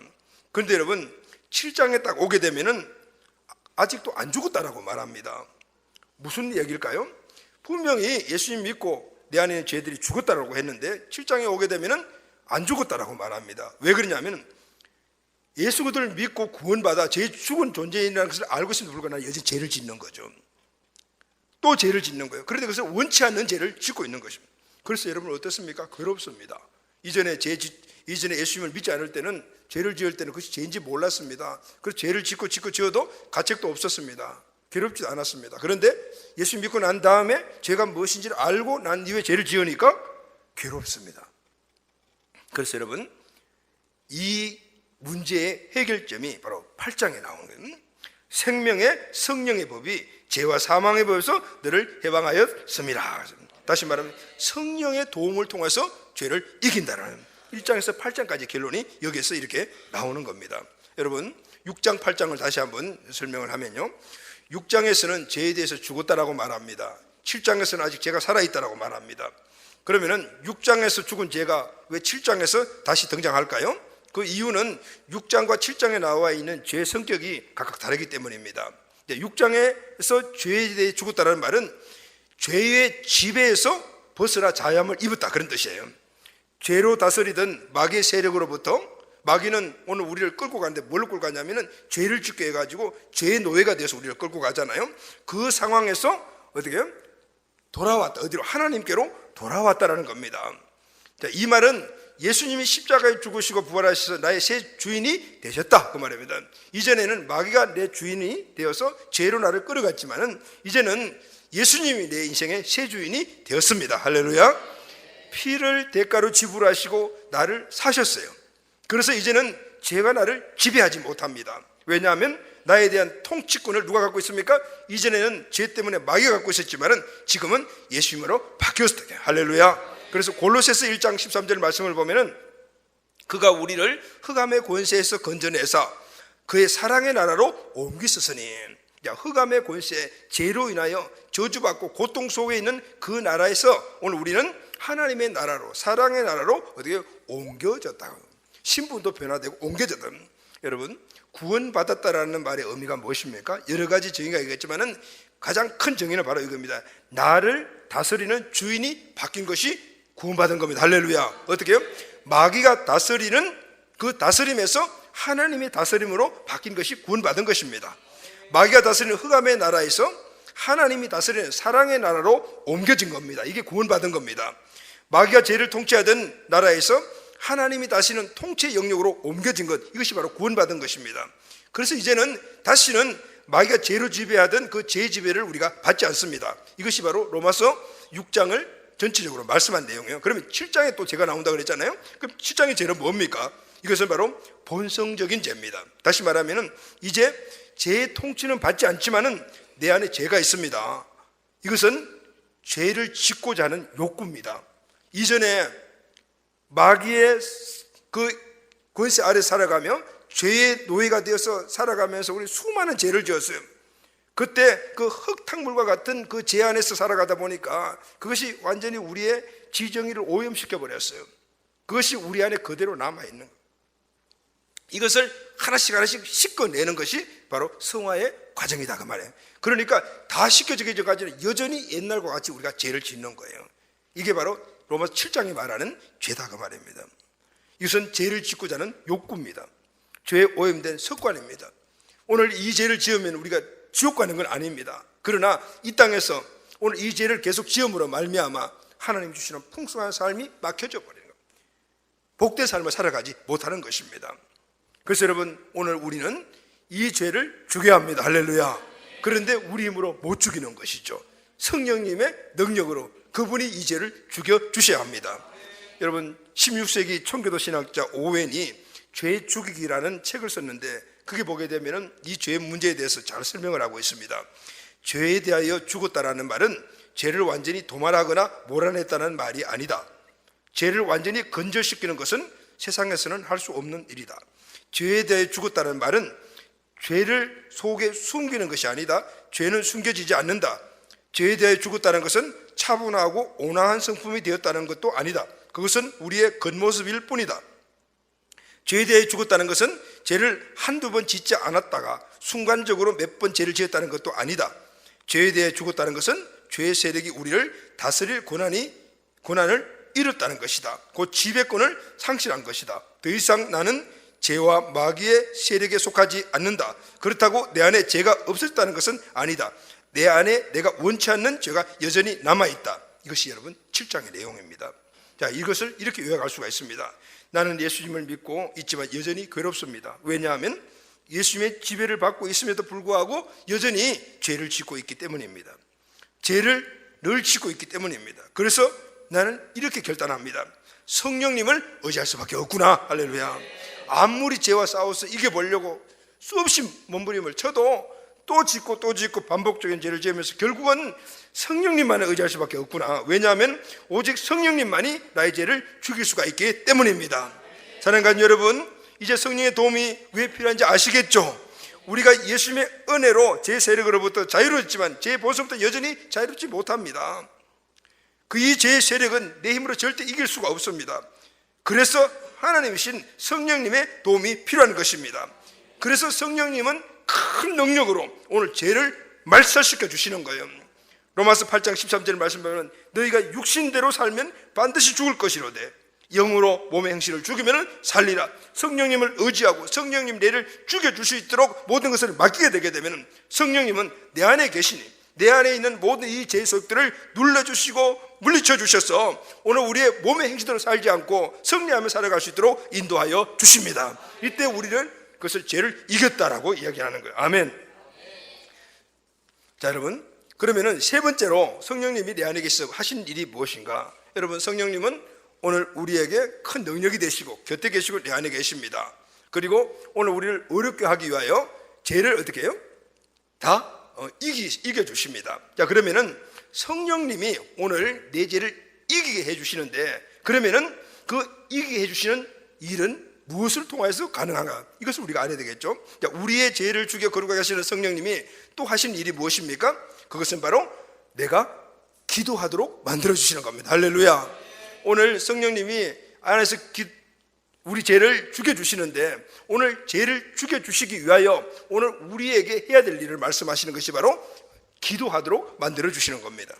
그런데 여러분, 7장에 딱 오게 되면은 아직도 안 죽었다라고 말합니다. 무슨 얘기일까요? 분명히 예수님 믿고 내 안에 있는 죄들이 죽었다라고 했는데 7장에 오게 되면은 안 죽었다라고 말합니다. 왜 그러냐면 예수 그들을 믿고 구원받아 죄 죽은 존재인이라는 것을 알고 있음에도 불구하고 여전히 죄를 짓는 거죠. 또 죄를 짓는 거예요. 그런데 그것을 원치 않는 죄를 짓고 있는 것입니다. 그래서 여러분 어떻습니까? 괴롭습니다. 이전에 예수님을 믿지 않을 때는, 죄를 지을 때는 그것이 죄인지 몰랐습니다. 그래서 죄를 짓고 지어도 가책도 없었습니다. 괴롭지도 않았습니다. 그런데 예수 믿고 난 다음에 죄가 무엇인지를 알고 난 이후에 죄를 지으니까 괴롭습니다. 그래서 여러분, 이 문제의 해결점이 바로 8장에 나오는 거예요. 생명의 성령의 법이 죄와 사망의 법에서 너를 해방하였음이라. 다시 말하면 성령의 도움을 통해서 죄를 이긴다는 1장에서 8장까지 결론이 여기에서 이렇게 나오는 겁니다. 여러분, 6장 8장을 다시 한번 설명을 하면요, 6장에서는 죄에 대해서 죽었다라고 말합니다. 7장에서는 아직 죄가 살아있다라고 말합니다. 그러면은 6장에서 죽은 죄가 왜 7장에서 다시 등장할까요? 그 이유는 6장과 7장에 나와 있는 죄의 성격이 각각 다르기 때문입니다. 6장에서 죄에 대해 죽었다는 말은 죄의 지배에서 벗어나 자유함을 입었다, 그런 뜻이에요. 죄로 다스리던 마귀의 세력으로부터, 마귀는 오늘 우리를 끌고 가는데 뭘로 끌고 가냐면은 죄를 짓게 해가지고 죄의 노예가 돼서 우리를 끌고 가잖아요. 그 상황에서 어떻게 해요? 돌아왔다. 어디로? 하나님께로 돌아왔다라는 겁니다. 자, 이 말은 예수님이 십자가에 죽으시고 부활하셔서 나의 새 주인이 되셨다, 그 말입니다. 이전에는 마귀가 내 주인이 되어서 죄로 나를 끌어갔지만은 이제는 예수님이 내 인생의 새 주인이 되었습니다. 할렐루야. 피를 대가로 지불하시고 나를 사셨어요. 그래서 이제는 죄가 나를 지배하지 못합니다. 왜냐하면 나에 대한 통치권을 누가 갖고 있습니까? 이전에는 죄 때문에 마귀가 갖고 있었지만은 지금은 예수님으로 바뀌었다. 할렐루야. 그래서 골로새서 1장 13절 말씀을 보면은 그가 우리를 흑암의 권세에서 건져내사 그의 사랑의 나라로 옮기셨으니, 흑암의 권세, 죄로 인하여 저주받고 고통 속에 있는 그 나라에서 오늘 우리는 하나님의 나라로, 사랑의 나라로 어떻게 옮겨졌다. 신분도 변화되고 옮겨졌다. 여러분, 구원받았다라는 말의 의미가 무엇입니까? 여러 가지 정의가 있겠지만은 가장 큰 정의는 바로 이겁니다. 나를 다스리는 주인이 바뀐 것이 구원받은 겁니다. 할렐루야. 어떻게 해요? 마귀가 다스리는 그 다스림에서 하나님의 다스림으로 바뀐 것이 구원받은 것입니다. 마귀가 다스리는 흑암의 나라에서 하나님이 다스리는 사랑의 나라로 옮겨진 겁니다. 이게 구원받은 겁니다. 마귀가 죄를 통치하던 나라에서 하나님이 다스리는 통치 영역으로 옮겨진 것, 이것이 바로 구원받은 것입니다. 그래서 이제는 다시는 마귀가 죄로 지배하던 그 죄 지배를 우리가 받지 않습니다. 이것이 바로 로마서 6장을 전체적으로 말씀한 내용이에요. 그러면 7장에 또 죄가 나온다 그랬잖아요. 그럼 7장의 죄는 뭡니까? 이것은 바로 본성적인 죄입니다. 다시 말하면 이제 죄의 통치는 받지 않지만은 내 안에 죄가 있습니다. 이것은 죄를 짓고자 하는 욕구입니다. 이전에 마귀의 그 권세 아래 살아가며 죄의 노예가 되어서 살아가면서 우리 수많은 죄를 지었어요. 그때 그 흙탕물과 같은 그 죄 안에서 살아가다 보니까 그것이 완전히 우리의 지정의를 오염시켜 버렸어요. 그것이 우리 안에 그대로 남아있는 거예요. 이것을 하나씩 하나씩 씻어내는 것이 바로 성화의 과정이다 그 말이에요. 그러니까 다 씻겨지기까지는 여전히 옛날과 같이 우리가 죄를 짓는 거예요. 이게 바로 로마서 7장이 말하는 죄다 그 말입니다. 이것은 죄를 짓고자 하는 욕구입니다. 죄에 오염된 습관입니다. 오늘 이 죄를 지으면 우리가 지옥 가는 건 아닙니다. 그러나 이 땅에서 오늘 이 죄를 계속 지음으로 말미암아 하나님 주시는 풍성한 삶이 막혀져 버리는 겁니다. 복된 삶을 살아가지 못하는 것입니다. 그래서 여러분, 오늘 우리는 이 죄를 죽여야 합니다. 할렐루야. 그런데 우리 힘으로 못 죽이는 것이죠. 성령님의 능력으로 그분이 이 죄를 죽여주셔야 합니다. 여러분, 16세기 청교도 신학자 오웬이 죄 죽이기라는 책을 썼는데 그게 보게 되면 이 죄의 문제에 대해서 잘 설명을 하고 있습니다. 죄에 대하여 죽었다라는 말은 죄를 완전히 도말하거나 몰아냈다는 말이 아니다. 죄를 완전히 건절시키는 것은 세상에서는 할 수 없는 일이다. 죄에 대해 죽었다는 말은 죄를 속에 숨기는 것이 아니다. 죄는 숨겨지지 않는다. 죄에 대해 죽었다는 것은 차분하고 온화한 성품이 되었다는 것도 아니다. 그것은 우리의 겉모습일 뿐이다. 죄에 대해 죽었다는 것은 죄를 한두 번 짓지 않았다가 순간적으로 몇 번 죄를 지었다는 것도 아니다. 죄에 대해 죽었다는 것은 죄의 세력이 우리를 다스릴 고난을 잃었다는 것이다. 곧 지배권을 상실한 것이다. 더 이상 나는 죄와 마귀의 세력에 속하지 않는다. 그렇다고 내 안에 죄가 없었다는 것은 아니다. 내 안에 내가 원치 않는 죄가 여전히 남아있다. 이것이 여러분 7장의 내용입니다. 자, 이것을 이렇게 요약할 수가 있습니다. 나는 예수님을 믿고 있지만 여전히 괴롭습니다. 왜냐하면 예수님의 지배를 받고 있음에도 불구하고 여전히 죄를 짓고 있기 때문입니다. 죄를 늘 짓고 있기 때문입니다. 그래서 나는 이렇게 결단합니다. 성령님을 의지할 수밖에 없구나. 할렐루야. 아무리 죄와 싸워서 이겨보려고 수없이 몸부림을 쳐도 또 짓고 또 짓고 반복적인 죄를 지으면서 결국은 성령님만을 의지할 수밖에 없구나. 왜냐하면 오직 성령님만이 나의 죄를 죽일 수가 있기 때문입니다. 사랑하는 여러분, 이제 성령의 도움이 왜 필요한지 아시겠죠? 우리가 예수님의 은혜로 제 세력으로부터 자유로웠지만 제 보수부터 여전히 자유롭지 못합니다. 그 이 죄의 세력은 내 힘으로 절대 이길 수가 없습니다. 그래서 하나님이신 성령님의 도움이 필요한 것입니다. 그래서 성령님은 큰 능력으로 오늘 죄를 말살시켜 주시는 거예요. 로마서 8장 13절 말씀 보면 너희가 육신대로 살면 반드시 죽을 것이로되 영으로 몸의 행실을 죽이면 살리라. 성령님을 의지하고 성령님 내를 죽여줄 수 있도록 모든 것을 맡기게 되게 되면 성령님은 내 안에 계시니 내 안에 있는 모든 이 죄의 소욕들을 눌러주시고 물리쳐 주셔서 오늘 우리의 몸의 행실대로 살지 않고 승리하며 살아갈 수 있도록 인도하여 주십니다. 이때 우리는 그것을 죄를 이겼다라고 이야기하는 거예요. 아멘. 자, 여러분, 그러면은 세 번째로 성령님이 내 안에 계셔서 하신 일이 무엇인가? 여러분, 성령님은 오늘 우리에게 큰 능력이 되시고 곁에 계시고 내 안에 계십니다. 그리고 오늘 우리를 어렵게 하기 위하여 죄를 어떻게 해요? 다 이겨주십니다. 자, 그러면은 성령님이 오늘 내 죄를 이기게 해주시는데 그러면은 그 이기게 해주시는 일은 무엇을 통해서 가능한가? 이것을 우리가 알아야 되겠죠. 자, 우리의 죄를 죽여 거룩하게 하시는 성령님이 또 하신 일이 무엇입니까? 그것은 바로 내가 기도하도록 만들어주시는 겁니다. 할렐루야. 오늘 성령님이 안에서 우리 죄를 죽여주시는데, 오늘 죄를 죽여주시기 위하여 오늘 우리에게 해야 될 일을 말씀하시는 것이 바로 기도하도록 만들어주시는 겁니다.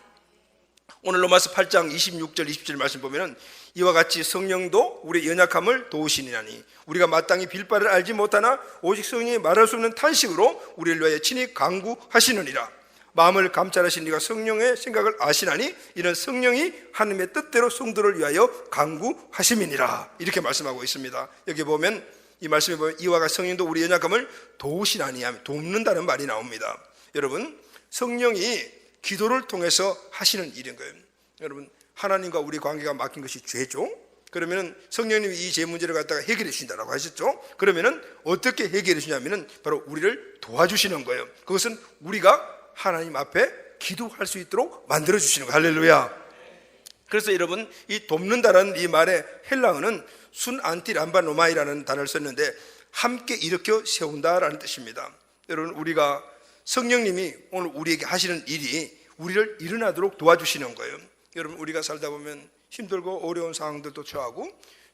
오늘 로마서 8장 26절 27절 말씀 보면은 이와 같이 성령도 우리의 연약함을 도우시니라니 우리가 마땅히 빌 바를 알지 못하나 오직 성령이 말할 수 없는 탄식으로 우리를 위하여 친히 간구하시느니라. 마음을 감찰하신 이가 성령의 생각을 아시나니 이는 성령이 하나님의 뜻대로 성도를 위하여 간구하심이니라. 이렇게 말씀하고 있습니다. 여기 보면 이 말씀에 보면 이와 같이 성령도 우리의 연약함을 도우시나니 하면 돕는다는 말이 나옵니다. 여러분, 성령이 기도를 통해서 하시는 일인 거예요. 여러분, 하나님과 우리 관계가 막힌 것이 죄죠. 그러면 성령님이 이 죄 문제를 갖다가 해결해 주신다라고 하셨죠. 그러면은 어떻게 해결해 주냐면은 바로 우리를 도와주시는 거예요. 그것은 우리가 하나님 앞에 기도할 수 있도록 만들어 주시는 거예요. 할렐루야. 그래서 여러분, 이 돕는다라는 이 말의 헬라어는 순 안티람바노마이라는 단어를 썼는데 함께 일으켜 세운다라는 뜻입니다. 여러분, 우리가 성령님이 오늘 우리에게 하시는 일이 우리를 일어나도록 도와주시는 거예요. 여러분, 우리가 살다 보면 힘들고 어려운 상황들도 처하고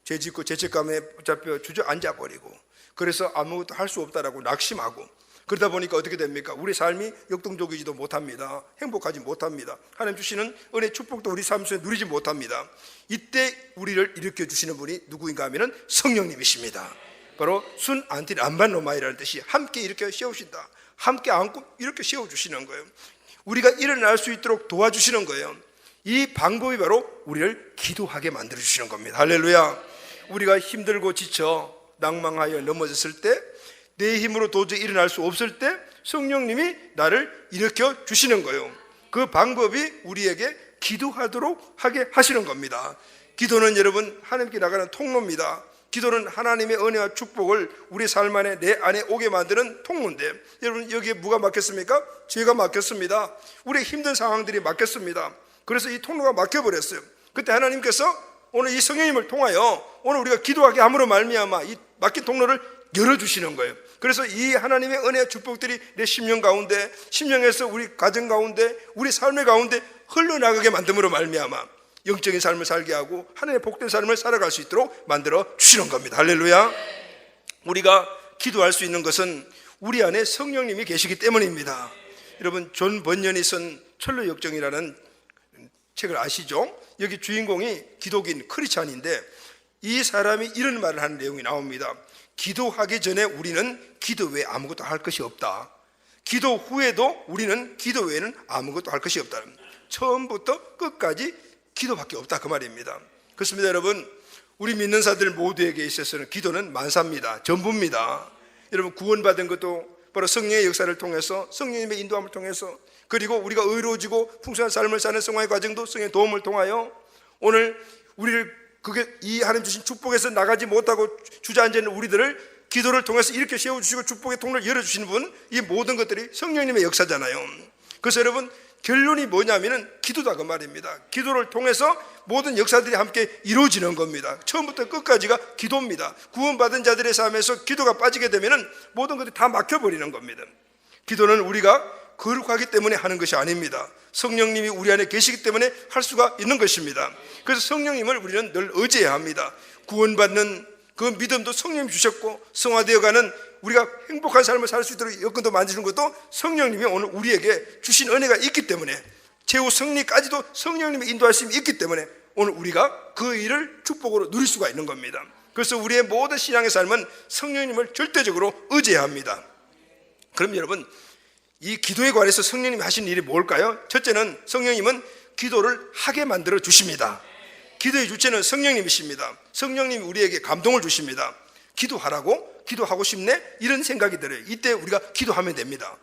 죄짓고 죄책감에 붙잡혀 주저앉아 버리고 그래서 아무것도 할 수 없다라고 낙심하고 그러다 보니까 어떻게 됩니까? 우리 삶이 역동적이지도 못합니다. 행복하지 못합니다. 하나님 주시는 은혜 축복도 우리 삶 속에 누리지 못합니다. 이때 우리를 일으켜 주시는 분이 누구인가 하면은 성령님이십니다. 바로 순 안티람바노마이라는 뜻이 함께 일으켜 세우신다. 함께 안고 이렇게 세워주시는 거예요. 우리가 일어날 수 있도록 도와주시는 거예요. 이 방법이 바로 우리를 기도하게 만들어주시는 겁니다. 할렐루야. 우리가 힘들고 지쳐 낭망하여 넘어졌을 때, 내 힘으로 도저히 일어날 수 없을 때 성령님이 나를 일으켜 주시는 거예요. 그 방법이 우리에게 기도하도록 하게 하시는 겁니다. 기도는 여러분, 하나님께 나가는 통로입니다. 기도는 하나님의 은혜와 축복을 우리 삶 안에 내 안에 오게 만드는 통로인데, 여러분, 여기에 뭐가 막혔습니까? 죄가 막혔습니다. 우리의 힘든 상황들이 막혔습니다. 그래서 이 통로가 막혀버렸어요. 그때 하나님께서 오늘 이 성령님을 통하여 오늘 우리가 기도하게 함으로 말미암아 이 막힌 통로를 열어주시는 거예요. 그래서 이 하나님의 은혜와 축복들이 내 심령 가운데, 심령에서 우리 가정 가운데, 우리 삶의 가운데 흘러나가게 만듦으로 말미암아 영적인 삶을 살게 하고 하나님의 복된 삶을 살아갈 수 있도록 만들어 주시는 겁니다. 할렐루야. 우리가 기도할 수 있는 것은 우리 안에 성령님이 계시기 때문입니다. 여러분, 존 번연이 쓴 철로 역정이라는 책을 아시죠? 여기 주인공이 기독인 크리스찬인데 이 사람이 이런 말을 하는 내용이 나옵니다. 기도하기 전에 우리는 기도 외에 아무것도 할 것이 없다. 기도 후에도 우리는 기도 외에는 아무것도 할 것이 없다. 처음부터 끝까지 기도밖에 없다, 그 말입니다. 그렇습니다. 여러분, 우리 믿는 자들 모두에게 있어서는 기도는 만사입니다. 전부입니다. 여러분, 구원받은 것도 바로 성령의 역사를 통해서, 성령님의 인도함을 통해서, 그리고 우리가 의로워지고 풍성한 삶을 사는 성화의 과정도 성령의 도움을 통하여 오늘 우리를 이 하나님 주신 축복에서 나가지 못하고 주저앉아 있는 우리들을 기도를 통해서 이렇게 세워주시고 축복의 통로를 열어주시는 분, 이 모든 것들이 성령님의 역사잖아요. 그래서 여러분, 결론이 뭐냐면은 기도다, 그 말입니다. 기도를 통해서 모든 역사들이 함께 이루어지는 겁니다. 처음부터 끝까지가 기도입니다. 구원받은 자들의 삶에서 기도가 빠지게 되면은 모든 것들이 다 막혀버리는 겁니다. 기도는 우리가 거룩하기 때문에 하는 것이 아닙니다. 성령님이 우리 안에 계시기 때문에 할 수가 있는 것입니다. 그래서 성령님을 우리는 늘 의지해야 합니다. 구원받는 그 믿음도 성령님이 주셨고, 성화되어가는 우리가 행복한 삶을 살 수 있도록 여건도 만드시는 것도 성령님이 오늘 우리에게 주신 은혜가 있기 때문에, 최후 승리까지도 성령님의 인도하심이 있기 때문에 오늘 우리가 그 일을 축복으로 누릴 수가 있는 겁니다. 그래서 우리의 모든 신앙의 삶은 성령님을 절대적으로 의지해야 합니다. 그럼 여러분, 이 기도에 관해서 성령님이 하신 일이 뭘까요? 첫째는 성령님은 기도를 하게 만들어 주십니다. 기도의 주체는 성령님이십니다. 성령님이 우리에게 감동을 주십니다. 기도하라고? 기도하고 싶네? 이런 생각이 들어요. 이때 우리가 기도하면 됩니다.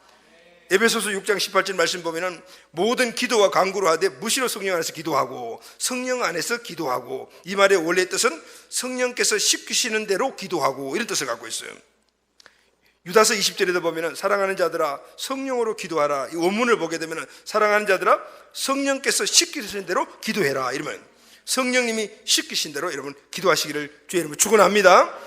에베소서 6장 18절 말씀 보면은 모든 기도와 간구로 하되 무시로 성령 안에서 기도하고 성령 안에서 기도하고, 이 말의 원래 뜻은 성령께서 시키시는 대로 기도하고, 이런 뜻을 갖고 있어요. 유다서 20절에도 보면은 사랑하는 자들아 성령으로 기도하라. 이 원문을 보게 되면은 사랑하는 자들아 성령께서 시키시는 대로 기도해라. 이러면 성령님이 시키신 대로 여러분 기도하시기를 주의 이름으로 축원합니다.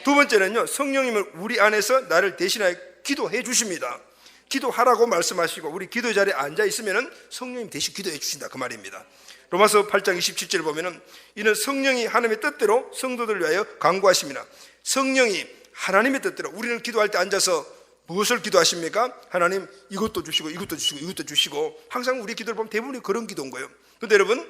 두 번째는요, 성령님을 우리 안에서 나를 대신하여 기도해 주십니다. 기도하라고 말씀하시고 우리 기도 자리에 앉아 있으면은 성령님 대신 기도해 주신다 그 말입니다. 로마서 8장 27절 보면은 이는 성령이 하나님의 뜻대로 성도들을 위하여 간구하심이나, 성령이 하나님의 뜻대로, 우리는 기도할 때 앉아서 무엇을 기도하십니까? 하나님 이것도 주시고 이것도 주시고 이것도 주시고, 항상 우리 기도를 보면 대부분이 그런 기도인 거예요. 그런데 여러분,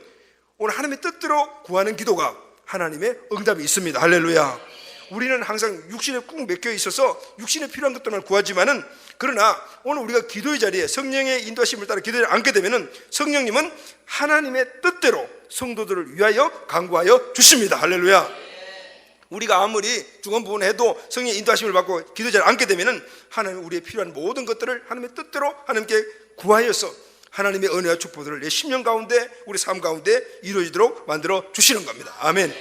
오늘 하나님의 뜻대로 구하는 기도가 하나님의 응답이 있습니다. 할렐루야. 우리는 항상 육신에 꾹 맥혀 있어서 육신에 필요한 것들만 구하지만은, 그러나 오늘 우리가 기도의 자리에 성령의 인도하심을 따라 기도에 앉게 되면은 성령님은 하나님의 뜻대로 성도들을 위하여 간구하여 주십니다. 할렐루야. 우리가 아무리 중언부언해도 성령의 인도하심을 받고 기도의 자리에 앉게 되면은 하나님 우리의 필요한 모든 것들을 하나님의 뜻대로 하나님께 구하여서 하나님의 은혜와 축복들을 내 심령 가운데, 우리 삶 가운데 이루어지도록 만들어 주시는 겁니다. 아멘.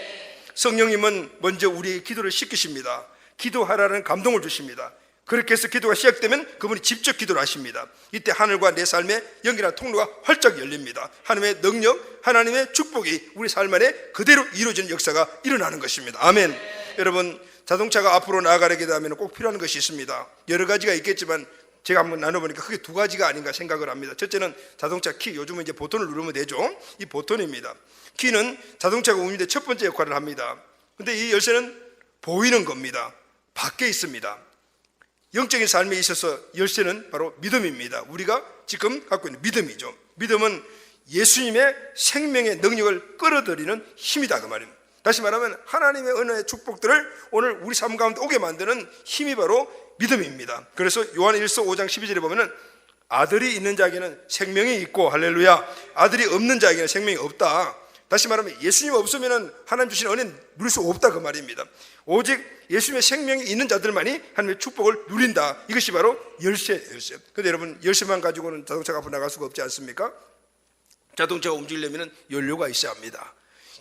성령님은 먼저 우리의 기도를 시키십니다. 기도하라는 감동을 주십니다. 그렇게 해서 기도가 시작되면 그분이 직접 기도를 하십니다. 이때 하늘과 내 삶의 연결한 통로가 활짝 열립니다. 하나님의 능력, 하나님의 축복이 우리 삶 안에 그대로 이루어지는 역사가 일어나는 것입니다. 아멘. 여러분, 자동차가 앞으로 나아가게 되면 꼭 필요한 것이 있습니다. 여러 가지가 있겠지만 제가 한번 나눠보니까 크게 두 가지가 아닌가 생각을 합니다. 첫째는 자동차 키, 요즘은 이제 버튼을 누르면 되죠. 이 버튼입니다. 키는 자동차가 운전대 첫 번째 역할을 합니다. 근데 이 열쇠는 보이는 겁니다. 밖에 있습니다. 영적인 삶에 있어서 열쇠는 바로 믿음입니다. 우리가 지금 갖고 있는 믿음이죠. 믿음은 예수님의 생명의 능력을 끌어들이는 힘이다 그 말입니다. 다시 말하면 하나님의 은혜의 축복들을 오늘 우리 삶 가운데 오게 만드는 힘이 바로 믿음입니다. 그래서 요한일서 5장 12절에 보면은 아들이 있는 자에게는 생명이 있고, 할렐루야, 아들이 없는 자에게는 생명이 없다. 다시 말하면 예수님 없으면 하나님 주신 은혜는 누릴 수 없다 그 말입니다. 오직 예수님의 생명이 있는 자들만이 하나님의 축복을 누린다. 이것이 바로 열쇠예요. 그런데 여러분, 열쇠만 가지고는 자동차가 앞으로 나갈 수가 없지 않습니까? 자동차가 움직이려면 연료가 있어야 합니다.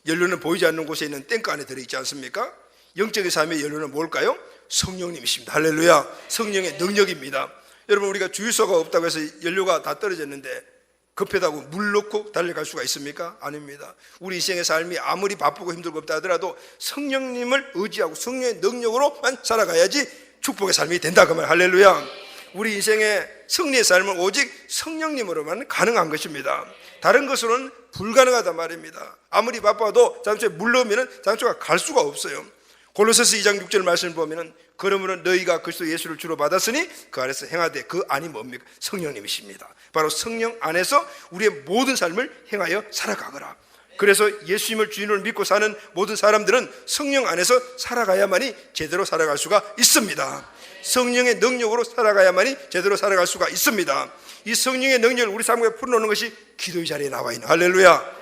연료는 보이지 않는 곳에 있는 탱크 안에 들어있지 않습니까? 영적인 삶의 연료는 뭘까요? 성령님이십니다. 할렐루야. 성령의 능력입니다. 여러분, 우리가 주유소가 없다고 해서 연료가 다 떨어졌는데 급하다고 물 넣고 달려갈 수가 있습니까? 아닙니다. 우리 인생의 삶이 아무리 바쁘고 힘들고 없다 하더라도 성령님을 의지하고 성령의 능력으로만 살아가야지 축복의 삶이 된다 그 말. 할렐루야. 우리 인생의 승리의 삶은 오직 성령님으로만 가능한 것입니다. 다른 것으로는 불가능하단 말입니다. 아무리 바빠도 자동차에 물 넣으면 자동차가 갈 수가 없어요. 골로새서 2장 6절 말씀을 보면은 그러므로 너희가 그리스도 예수를 주로 받았으니 그 안에서 행하되, 그 안이 뭡니까? 성령님이십니다. 바로 성령 안에서 우리의 모든 삶을 행하여 살아가거라. 그래서 예수님을 주인으로 믿고 사는 모든 사람들은 성령 안에서 살아가야만이 제대로 살아갈 수가 있습니다. 성령의 능력으로 살아가야만이 제대로 살아갈 수가 있습니다. 이 성령의 능력을 우리 삶에 풀어놓는 것이 기도의 자리에 나와 있는, 할렐루야.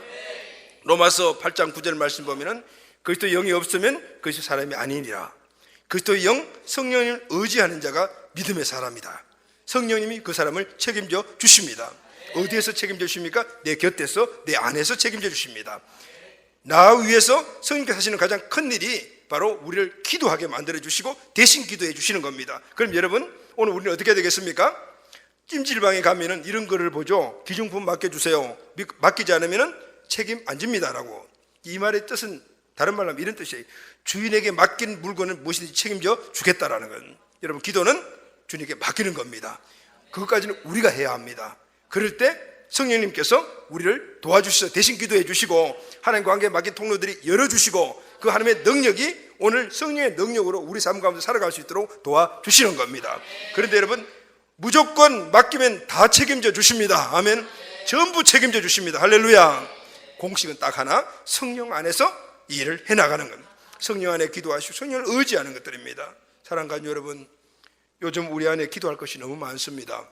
로마서 8장 9절 말씀 보면은 그리스도 영이 없으면 그리스도 사람이 아니니라. 그리스도의 영, 성령을 의지하는 자가 믿음의 사람이다. 성령님이 그 사람을 책임져 주십니다. 어디에서 책임져 주십니까? 내 곁에서, 내 안에서 책임져 주십니다. 나 위에서 성령께서 하시는 가장 큰 일이 바로 우리를 기도하게 만들어 주시고 대신 기도해 주시는 겁니다. 그럼 여러분, 오늘 우리는 어떻게 되겠습니까? 찜질방에 가면은 이런 글을 보죠. 기중품 맡겨주세요. 맡기지 않으면 책임 안 집니다라고. 이 말의 뜻은 다른 말로 하면 이런 뜻이에요. 주인에게 맡긴 물건을 무엇이든지 책임져 주겠다라는 건, 여러분, 기도는 주님께 맡기는 겁니다. 그것까지는 우리가 해야 합니다. 그럴 때 성령님께서 우리를 도와주셔서 대신 기도해 주시고 하나님과 관계에 맡긴 통로들이 열어주시고 그 하나님의 능력이 오늘 성령의 능력으로 우리 삶 가운데 살아갈 수 있도록 도와주시는 겁니다. 그런데 여러분, 무조건 맡기면 다 책임져 주십니다. 아멘. 전부 책임져 주십니다. 할렐루야. 공식은 딱 하나, 성령 안에서 이 일을 해나가는 겁니다. 성령 안에 기도하시고 성령을 의지하는 것들입니다. 사랑하는 여러분, 요즘 우리 안에 기도할 것이 너무 많습니다.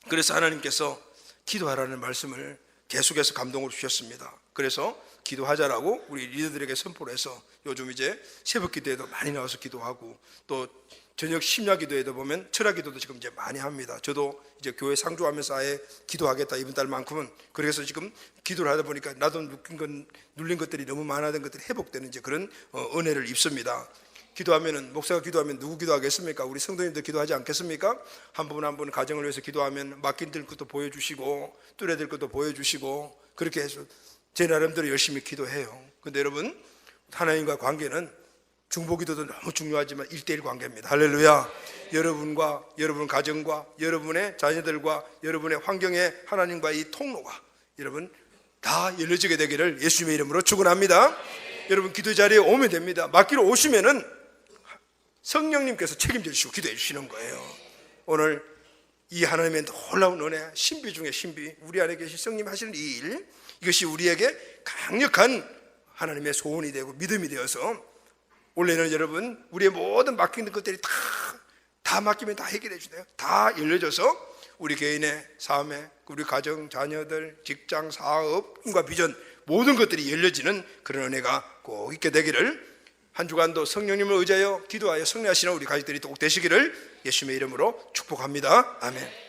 그래서 하나님께서 기도하라는 말씀을 계속해서 감동을 주셨습니다. 그래서 기도하자라고 우리 리더들에게 선포를 해서 요즘 이제 새벽 기도에도 많이 나와서 기도하고, 또 저녁 심야 기도에도 보면 철학 기도도 지금 이제 많이 합니다. 저도 이제 교회 상주하면서 아예 기도하겠다 이번 달만큼은, 그래서 지금 기도를 하다 보니까 나도 눌린 것들이 너무 많아진 것들이 회복되는 이제 그런 은혜를 입습니다. 기도하면은, 목사가 기도하면 누구 기도하겠습니까? 우리 성도님들 기도하지 않겠습니까? 한 분 한 분 가정을 위해서 기도하면 맡긴 될 것도 보여주시고 뚫어야 될 것도 보여주시고, 그렇게 해서 제 나름대로 열심히 기도해요. 근데 여러분, 하나님과 관계는 중보기도도 너무 중요하지만 1대1 관계입니다. 할렐루야. 여러분과 여러분 가정과 여러분의 자녀들과 여러분의 환경에 하나님과의 이 통로가 여러분 다 열려지게 되기를 예수님의 이름으로 축원합니다. 여러분 기도 자리에 오면 됩니다. 맡기러 오시면은 성령님께서 책임져 주시고 기도해 주시는 거예요. 오늘 이 하나님의 놀라운 은혜, 신비 중에 신비, 우리 안에 계신 성님 하시는 이 일, 이것이 우리에게 강력한 하나님의 소원이 되고 믿음이 되어서 원래는 여러분 우리의 모든 막히는 것들이 다 맡기면 다 해결해 주네요. 다 열려져서 우리 개인의 삶에, 우리 가정, 자녀들, 직장, 사업, 꿈과 비전 모든 것들이 열려지는 그런 은혜가 꼭 있게 되기를, 한 주간도 성령님을 의지하여 기도하여 승리하시는 우리 가족들이 꼭 되시기를 예수님의 이름으로 축복합니다. 아멘.